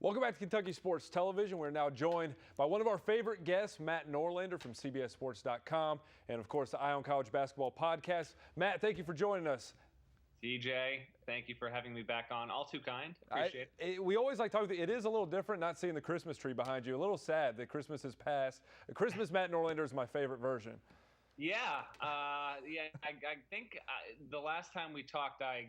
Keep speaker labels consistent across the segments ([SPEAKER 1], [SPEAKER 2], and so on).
[SPEAKER 1] Welcome back to Kentucky Sports Television. We're now joined by one of our favorite guests, Matt Norlander from CBSSports.com, and of course the Ion College Basketball Podcast. Matt, thank you for joining us.
[SPEAKER 2] TJ, thank you for having me back on. All too kind. Appreciate it.
[SPEAKER 1] We always like talking. It is a little different not seeing the Christmas tree behind you. A little sad that Christmas has passed. Christmas Matt Norlander is my favorite version.
[SPEAKER 2] Yeah, I think the last time we talked, I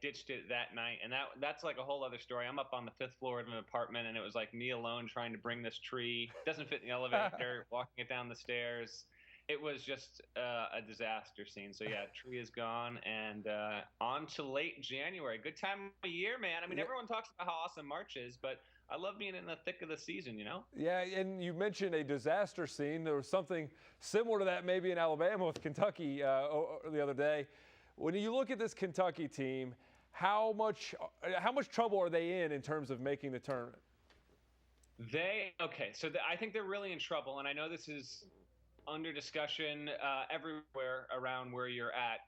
[SPEAKER 2] ditched it that night, and that's like a whole other story. I'm up on the 5th floor of an apartment, and it was like me alone trying to bring this tree. Doesn't fit in the elevator, walking it down the stairs. It was just a disaster scene. So yeah, tree is gone, and on to late January. Good time of year, man. I mean, everyone talks about how awesome March is, but I love being in the thick of the season, you know?
[SPEAKER 1] Yeah, and you mentioned a disaster scene. There was something similar to that maybe in Alabama with Kentucky the other day. When you look at this Kentucky team, how much trouble are they in terms of making the tournament?
[SPEAKER 2] I think they're really in trouble, and I know this is under discussion everywhere around where you're at.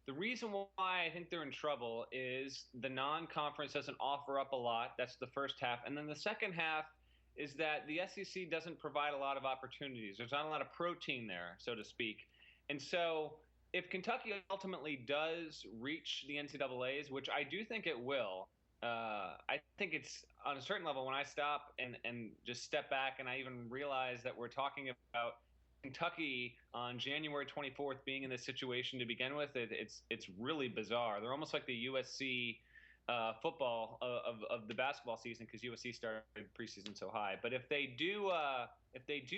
[SPEAKER 2] The reason why I think they're in trouble is the non-conference doesn't offer up a lot. That's the first half. And then the second half is that the SEC doesn't provide a lot of opportunities. There's not a lot of protein there, so to speak. And so if Kentucky ultimately does reach the NCAAs, which I do think it will, I think it's on a certain level when I stop and just step back and I even realize that we're talking about Kentucky on January 24th being in this situation to begin with, it's really bizarre. They're almost like the USC football of the basketball season because USC started preseason so high. But if they do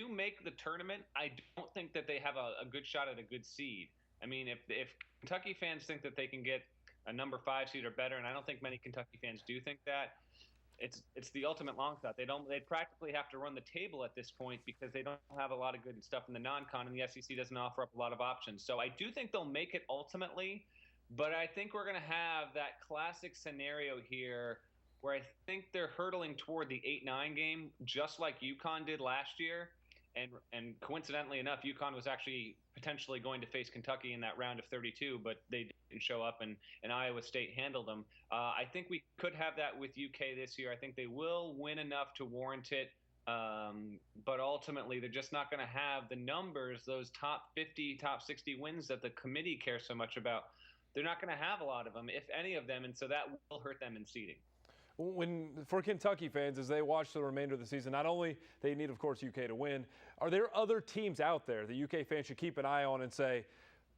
[SPEAKER 2] make the tournament, I don't think that they have a good shot at a good seed. I mean, if Kentucky fans think that they can get a number 5 seed or better, and I don't think many Kentucky fans do think that, it's the ultimate long shot. They practically have to run the table at this point because they don't have a lot of good stuff in the non-con, and the SEC doesn't offer up a lot of options. So I do think they'll make it ultimately, but I think we're going to have that classic scenario here where I think they're hurtling toward the 8-9 game, just like UConn did last year. And coincidentally enough, UConn was actually potentially going to face Kentucky in that round of 32, but they didn't show up, and Iowa State handled them. I think we could have that with UK this year. I think they will win enough to warrant it, but ultimately they're just not going to have the numbers, those top 50, top 60 wins that the committee cares so much about. They're not going to have a lot of them, if any of them, and so that will hurt them in seeding.
[SPEAKER 1] For Kentucky fans, as they watch the remainder of the season, not only they need, of course, UK to win, are there other teams out there that UK fans should keep an eye on and say,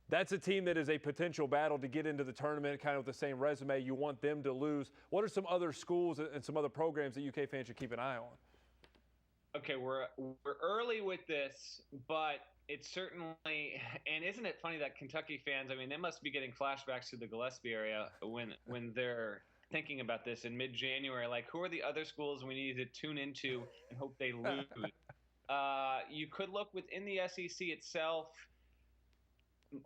[SPEAKER 1] that's a team that is a potential battle to get into the tournament, kind of with the same resume, you want them to lose? What are some other schools and some other programs that UK fans should keep an eye on?
[SPEAKER 2] Okay, we're early with this, but it's certainly, and isn't it funny that Kentucky fans, I mean, they must be getting flashbacks to the Gillespie area when they're thinking about this in mid-January, like who are the other schools we need to tune into and hope they lose? You could look within the SEC itself.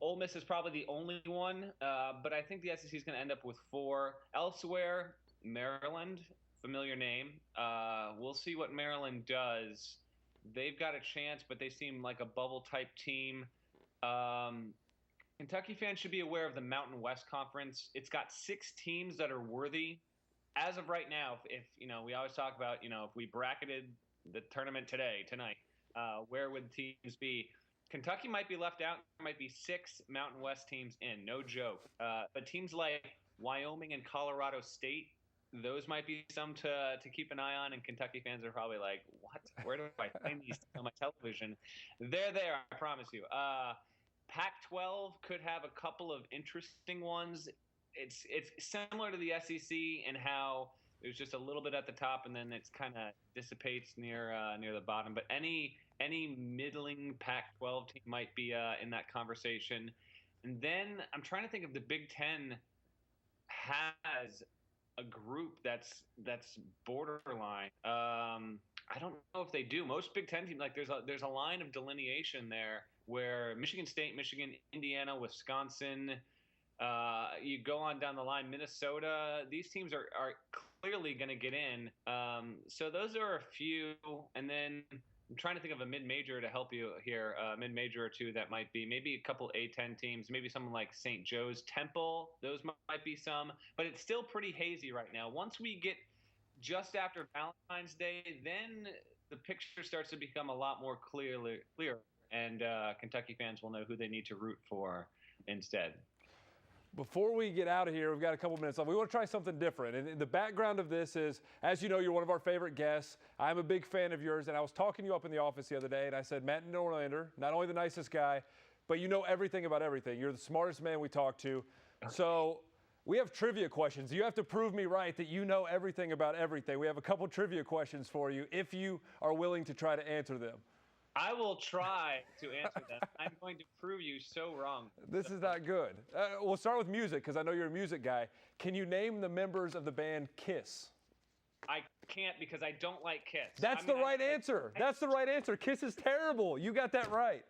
[SPEAKER 2] Ole Miss is probably the only one, but I think the SEC is going to end up with 4. Elsewhere, Maryland, familiar name. We'll see what Maryland does. They've got a chance, but they seem like a bubble-type team. Kentucky fans should be aware of the Mountain West Conference. It's got 6 teams that are worthy. As of right now, if we always talk about, if we bracketed the tournament tonight, where would teams be? Kentucky might be left out. There might be 6 Mountain West teams in, no joke. But teams like Wyoming and Colorado State, those might be some to keep an eye on, and Kentucky fans are probably like, what? Where do I find these on my television? They're there, I promise you. Pac-12 could have a couple of interesting ones. It's similar to the SEC in how there's just a little bit at the top and then it's kind of dissipates near the bottom. But any middling Pac-12 team might be in that conversation. And then I'm trying to think if the Big Ten has a group that's borderline. I don't know if they do. Most Big Ten teams, like there's a line of delineation there where Michigan State, Michigan, Indiana, Wisconsin, you go on down the line, Minnesota, these teams are clearly going to get in. So those are a few. And then I'm trying to think of a mid-major to help you here, a mid-major or two that might be maybe a couple A-10 teams, maybe someone like St. Joe's, Temple, those might be some. But it's still pretty hazy right now. Once we get just after Valentine's Day, then the picture starts to become a lot more clear, and Kentucky fans will know who they need to root for instead.
[SPEAKER 1] Before we get out of here, we've got a couple minutes left. We want to try something different. And the background of this is, as you know, you're one of our favorite guests. I'm a big fan of yours. And I was talking to you up in the office the other day, and I said, Matt Norlander, not only the nicest guy, but you know everything about everything. You're the smartest man we talk to. So we have trivia questions. You have to prove me right that you know everything about everything. We have a couple trivia questions for you if you are willing to try to answer them.
[SPEAKER 2] I will try to answer them. I'm going to prove you so wrong.
[SPEAKER 1] This is not good. We'll start with music because I know you're a music guy. Can you name the members of the band Kiss?
[SPEAKER 2] I can't because I don't like Kiss.
[SPEAKER 1] That's the right answer. That's the right answer. Kiss is terrible. You got that right.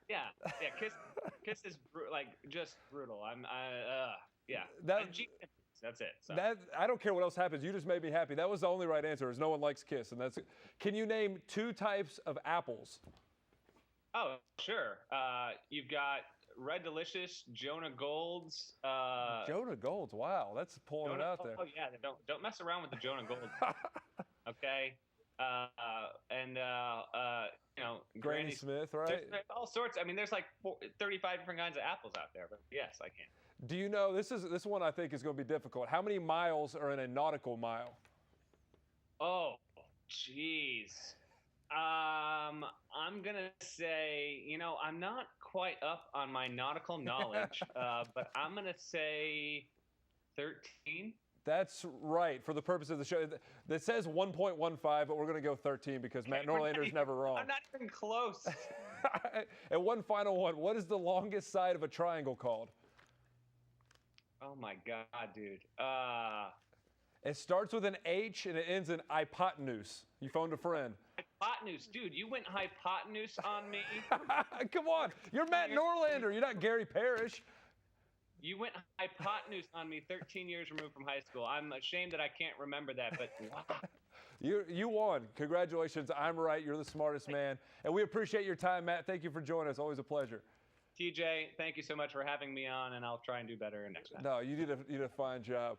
[SPEAKER 2] Yeah. Kiss is just brutal. Yeah. That's it. So.
[SPEAKER 1] I don't care what else happens. You just made me happy. That was the only right answer. Is no one likes Kiss, and that's. Can you name 2 types of apples?
[SPEAKER 2] Oh, sure. You've got Red Delicious, Jonah Golds.
[SPEAKER 1] Jonah Golds. Wow, that's pulling it out there.
[SPEAKER 2] Oh yeah, don't mess around with the Jonah Golds. Okay.
[SPEAKER 1] Granny Smith, right?
[SPEAKER 2] All sorts. I mean, there's like 35 different kinds of apples out there. But yes, I can.
[SPEAKER 1] Do you know this one I think is going to be difficult? How many miles are in a nautical mile?
[SPEAKER 2] Oh, jeez. I'm gonna say, I'm not quite up on my nautical knowledge, but I'm gonna say 13.
[SPEAKER 1] That's right for the purpose of the show. That says 1.15, but we're going to go 13 because Matt Norlander's never wrong.
[SPEAKER 2] I'm not even close.
[SPEAKER 1] And one final one. What is the longest side of a triangle called?
[SPEAKER 2] Oh my God, dude.
[SPEAKER 1] It starts with an H and it ends in hypotenuse. You phoned a friend.
[SPEAKER 2] Hypotenuse, dude. You went hypotenuse on me.
[SPEAKER 1] Come on. You're Matt Norlander. You're not Gary Parrish.
[SPEAKER 2] You went hypotenuse on me 13 years removed from high school. I'm ashamed that I can't remember that, but wow.
[SPEAKER 1] You won. Congratulations. I'm right. You're the smartest man. And we appreciate your time, Matt. Thank you for joining us. Always a pleasure.
[SPEAKER 2] TJ, thank you so much for having me on, and I'll try and do better next time.
[SPEAKER 1] No, you did a fine job.